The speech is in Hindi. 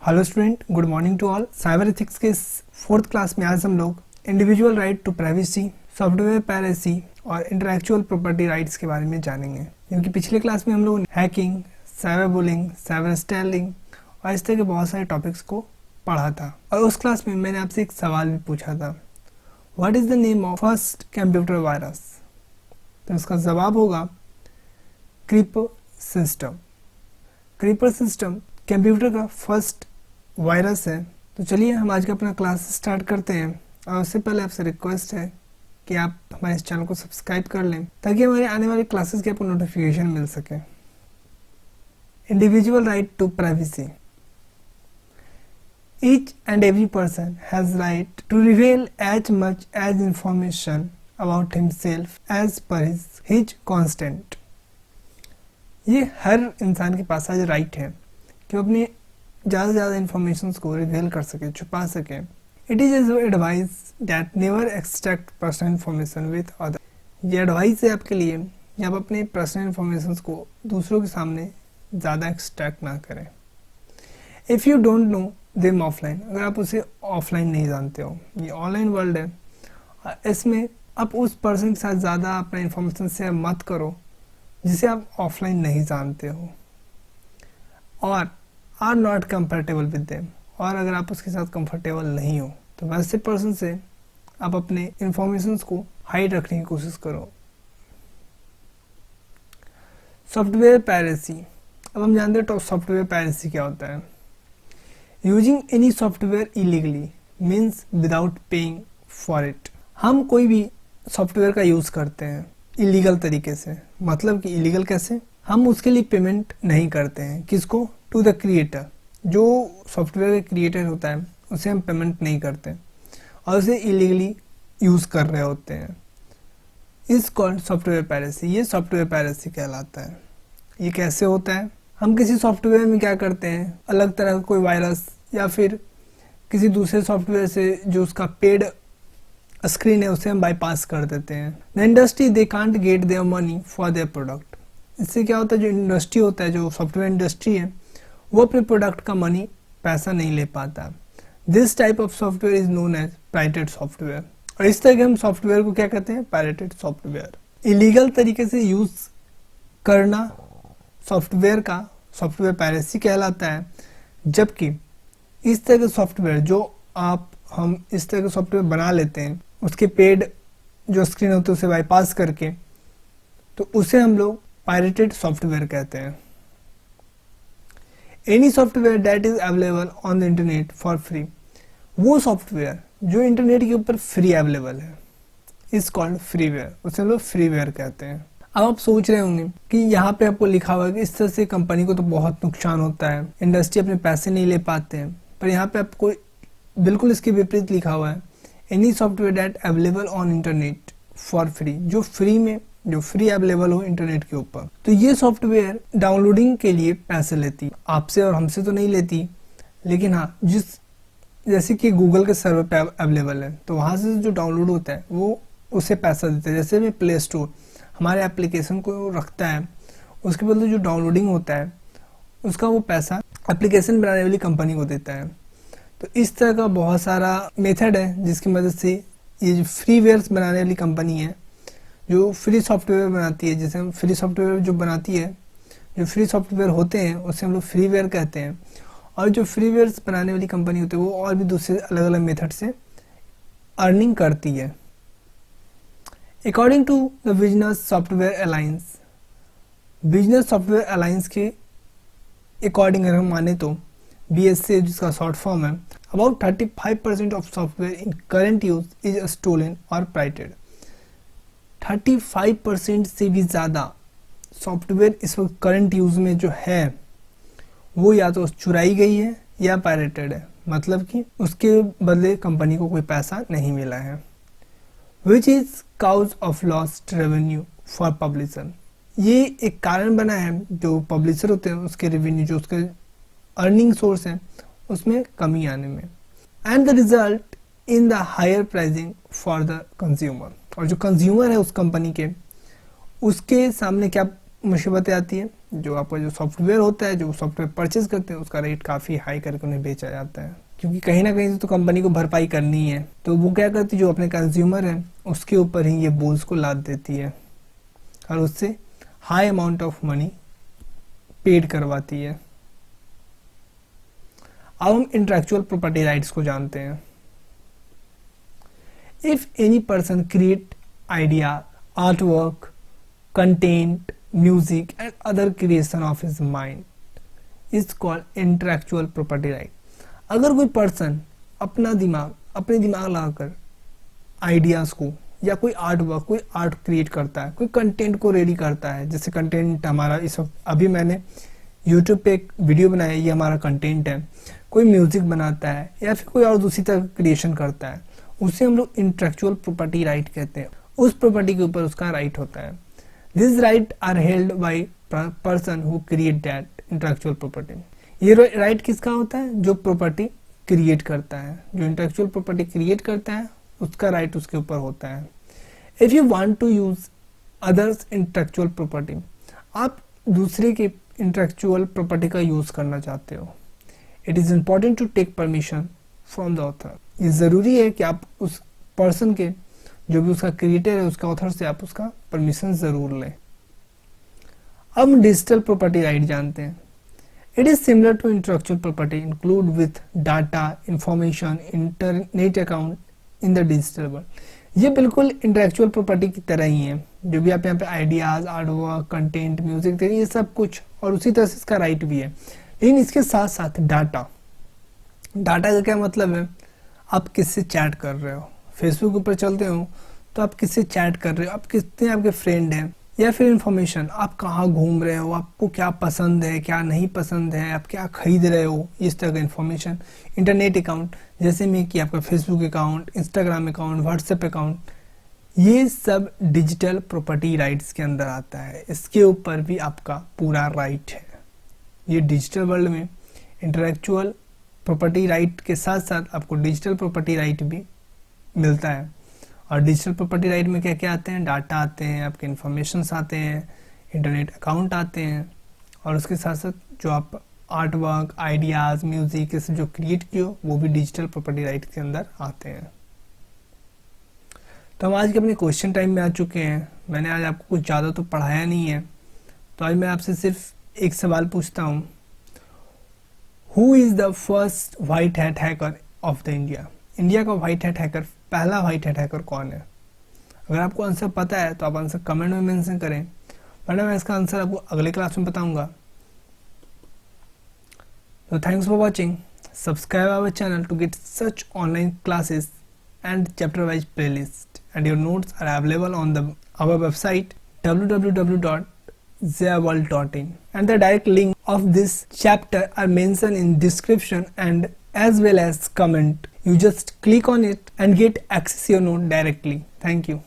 Hello student, good morning to all. Cyber ethics के फोर्थ क्लास में आज हम लोग individual right to privacy, software piracy और इंटेलेक्चुअल प्रॉपर्टी राइट्स के बारे में जानेंगे। क्योंकि पिछले क्लास में हम लोग हैकिंग, साइबर बुलिंग, साइबर स्टैलिंग और इस तरह के बहुत सारे टॉपिक्स को पढ़ा था। और उस क्लास में मैंने आपसे एक सवाल भी पूछा था, what is the name of first computer virus? तो इसका जवाब होगा creeper system. Creeper system computer का फर्स्ट वायरस है। तो चलिए हम आज का अपना क्लास स्टार्ट करते हैं। और उससे पहले आपसे रिक्वेस्ट है कि आप हमारे इस चैनल को सब्सक्राइब कर लें ताकि हमारे आने वाले क्लासेस की आपको नोटिफिकेशन मिल सके। Individual right to privacy. Each and every person has right to reveal as much as information about himself as per his consent. ये हर इंसान के पास आज राइट है कि वो अपने ज़्यादा से ज़्यादा इंफॉर्मेशन को रिवील कर सके, छुपा सके। It is advice that never extract personal information with other. ये एडवाइस है आपके लिए कि आप अपने पर्सनल इन्फॉर्मेशन को दूसरों के सामने ज़्यादा एक्सट्रैक्ट ना करें। If you don't know them offline, अगर आप उसे ऑफलाइन नहीं जानते हो, ये ऑनलाइन वर्ल्ड है, इसमें आप उस पर्सन के साथ ज़्यादा अपना इन्फॉर्मेशन शेयर मत करो जिसे आप ऑफलाइन नहीं जानते हो, और are not comfortable with them, और अगर आप उसके साथ कंफर्टेबल नहीं हो तो वैसे पर्सन से आप अपने इंफॉर्मेशन को हाइड रखने की कोशिश करो। Software piracy. अब हम जानते हैं सॉफ्टवेयर पायरेसी क्या होता है। Using any software illegally means without paying for it. हम कोई भी सॉफ्टवेयर का यूज़ करते हैं इलीगल तरीके से। मतलब कि इलीगल कैसे? हम उसके लिए पेमेंट नहीं करते हैं। किसको? To the creator. जो सॉफ्टवेयर का क्रिएटर होता है उसे हम पेमेंट नहीं करते और उसे इलीगली यूज़ कर रहे होते हैं। इस कॉल्ड सॉफ्टवेयर पायरेसी। ये सॉफ्टवेयर पायरेसी कहलाता है। ये कैसे होता है? हम किसी सॉफ्टवेयर में क्या करते हैं, अलग तरह का कोई वायरस या फिर किसी दूसरे सॉफ्टवेयर से जो उसका पेड स्क्रीन है उसे हम बाईपास कर देते हैं। The industry they can't get their money for their product. इससे क्या होता है, जो इंडस्ट्री होता है, जो सॉफ्टवेयर इंडस्ट्री है, वो अपने प्रोडक्ट का मनी, पैसा नहीं ले पाता। This type of software is known as pirated software. और इस तरह के हम सॉफ्टवेयर को क्या कहते हैं? Pirated software. इलीगल तरीके से यूज करना सॉफ्टवेयर का सॉफ्टवेयर पायरेसी कहलाता है। जबकि इस तरह के सॉफ्टवेयर जो हम इस तरह के सॉफ्टवेयर बना लेते हैं, उसके पेड जो स्क्रीन होती है उसे बाईपास करके, तो उसे हम लोग पायरेटेड सॉफ्टवेयर कहते हैं। Any software that is available on the internet for free. वो सॉफ्टवेयर जो इंटरनेट के ऊपर फ्री अवेलेबल है इज कॉल्ड फ्रीवेयर। उसे हम लोग फ्रीवेयर कहते हैं। अब आप सोच रहे होंगे कि यहाँ पे आपको लिखा हुआ है कि इस तरह से कंपनी को तो बहुत नुकसान होता है, इंडस्ट्री अपने पैसे नहीं ले पाते हैं, पर यहाँ पे आपको बिल्कुल इसके विपरीत लिखा हुआ है, any software that available on internet for free. जो फ्री अवेलेबल हो इंटरनेट के ऊपर। तो ये सॉफ्टवेयर डाउनलोडिंग के लिए पैसे लेती, आपसे और हमसे तो नहीं लेती, लेकिन हाँ, जैसे कि गूगल के सर्वर पे अवेलेबल है तो वहाँ से जो डाउनलोड होता है वो उसे पैसा देते हैं। जैसे भी प्ले स्टोर हमारे एप्लीकेशन को रखता है, उसके बदले जो डाउनलोडिंग होता है उसका वो पैसा एप्लीकेशन बनाने वाली कंपनी को देता है। तो इस तरह का बहुत सारा मेथड है जिसकी मदद से ये जो फ्रीवेयर बनाने वाली कंपनी है, जो फ्री सॉफ्टवेयर बनाती है, जैसे हम फ्री सॉफ्टवेयर जो बनाती है, जो फ्री सॉफ्टवेयर होते हैं उसे हम लोग फ्रीवेयर कहते हैं। और जो फ्रीवेयर बनाने वाली कंपनी होती है वो और भी दूसरे अलग अलग मेथड से अर्निंग करती है। According to the business software alliance, business software alliance के अकॉर्डिंग अगर हम माने तो BSA जिसका शॉर्ट फॉर्म है, about 35% of software in current use is stolen और पायरेटेड। 35% से भी ज़्यादा सॉफ्टवेयर इस वक्त करंट यूज में जो है वो या तो चुराई गई है या पायरेटेड है। मतलब कि उसके बदले कंपनी को कोई पैसा नहीं मिला है। Which is cause of lost revenue for publisher. ये एक कारण बना है जो पब्लिशर होते हैं उसके रेवेन्यू, जो उसके अर्निंग सोर्स है, उसमें कमी आने में। And the result in the higher pricing for the consumer. और जो कंज्यूमर है उस कंपनी के, उसके सामने क्या मुसीबतें आती है? जो आपका जो सॉफ्टवेयर होता है, जो सॉफ्टवेयर परचेज करते हैं उसका रेट काफ़ी हाई करके उन्हें बेचा जाता है, क्योंकि कहीं ना कहीं से तो कंपनी को भरपाई करनी है। तो वो क्या करती है, जो अपने कंज्यूमर है उसके ऊपर ही ये बोझ को लाद देती है और उससे high amount of money paid करवाती है। अब हम इंटेलेक्चुअल प्रॉपर्टी राइट्स को जानते हैं। If any person create idea, art work, content, music and other creation of his mind is called intellectual property right. अगर कोई पर्सन अपने दिमाग लगाकर आइडियाज को या कोई आर्ट वर्क, कोई आर्ट क्रिएट करता है, कोई कंटेंट को रेडी करता है, जैसे कंटेंट हमारा इस वक्त अभी मैंने यूट्यूब पे एक वीडियो बनाया, ये हमारा कंटेंट है, कोई म्यूजिक बनाता है या फिर कोई और दूसरी तरह क्रिएशन करता है, उसे हम लोग इंटेलेक्चुअल प्रॉपर्टी राइट कहते हैं। उस प्रॉपर्टी के ऊपर उसका राइट होता है। This right are held by person who create that intellectual property. ये राइट किसका होता है? जो प्रॉपर्टी क्रिएट करता है, जो इंटेलेक्चुअल प्रॉपर्टी क्रिएट करता है उसका राइट उसके ऊपर होता है। If you want to use others intellectual property, आप दूसरे के इंटेलेक्चुअल प्रॉपर्टी का यूज करना चाहते हो, it is important to take permission from the author. ये जरूरी है कि आप उस पर्सन के, जो भी उसका क्रिएटर है, उसका ऑथर से आप उसका परमिशन जरूर लें। अब हम डिजिटल प्रॉपर्टी राइट जानते हैं। It is similar to intellectual property, include with data, information, internet account in the digital world. ये बिल्कुल इंटेलेक्चुअल प्रॉपर्टी की तरह ही है। जो भी आप यहाँ पे ideas, art work, content, music, ये सब कुछ, और उसी तरह से इसका राइट भी है। लेकिन इसके साथ साथ डाटा का क्या मतलब है? आप किससे चैट कर रहे हो, फेसबुक ऊपर चलते हो तो आप किससे चैट कर रहे हो, आप कितने आपके फ्रेंड हैं, या फिर इंफॉर्मेशन, आप कहाँ घूम रहे हो, आपको क्या पसंद है, क्या नहीं पसंद है, आप क्या खरीद रहे हो, इस तरह का इंफॉर्मेशन। इंटरनेट अकाउंट, जैसे में कि आपका Facebook account, Instagram account, WhatsApp account, ये सब डिजिटल प्रॉपर्टी राइट्स के अंदर आता है। इसके ऊपर भी आपका पूरा राइट है। ये डिजिटल वर्ल्ड में इंटेलेक्चुअल प्रॉपर्टी राइट के साथ साथ आपको डिजिटल प्रॉपर्टी राइट भी मिलता है। और डिजिटल प्रॉपर्टी राइट में क्या क्या आते हैं? डाटा आते हैं, आपके इंफॉर्मेशन आते हैं, इंटरनेट अकाउंट आते हैं, और उसके साथ साथ जो आप आर्ट वर्क, आइडियाज, म्यूजिक, ये सब जो क्रिएट किए हो वो भी डिजिटल प्रॉपर्टी राइट के अंदर आते हैं। तो हम आज के अपने क्वेश्चन टाइम में आ चुके हैं। मैंने आज आपको कुछ ज़्यादा तो पढ़ाया नहीं है, तो आज मैं आपसे सिर्फ एक सवाल पूछता हूँ। Who is the first white hat hacker of the India? India का व्हाइट हैट हैकर, पहला व्हाइट हैट हैकर कौन है? अगर आपको आंसर पता है तो आप आंसर कमेंट में मेंशन करें, वरना मैं इसका आंसर आपको अगले क्लास में बताऊंगा। So thanks for watching. Subscribe our channel to get such online classes and chapter wise playlist, and your notes are available on our website www.zeaworld.in, and the direct link of this chapter are mentioned in description and as well as comment. You just click on it and get access your note directly. Thank you.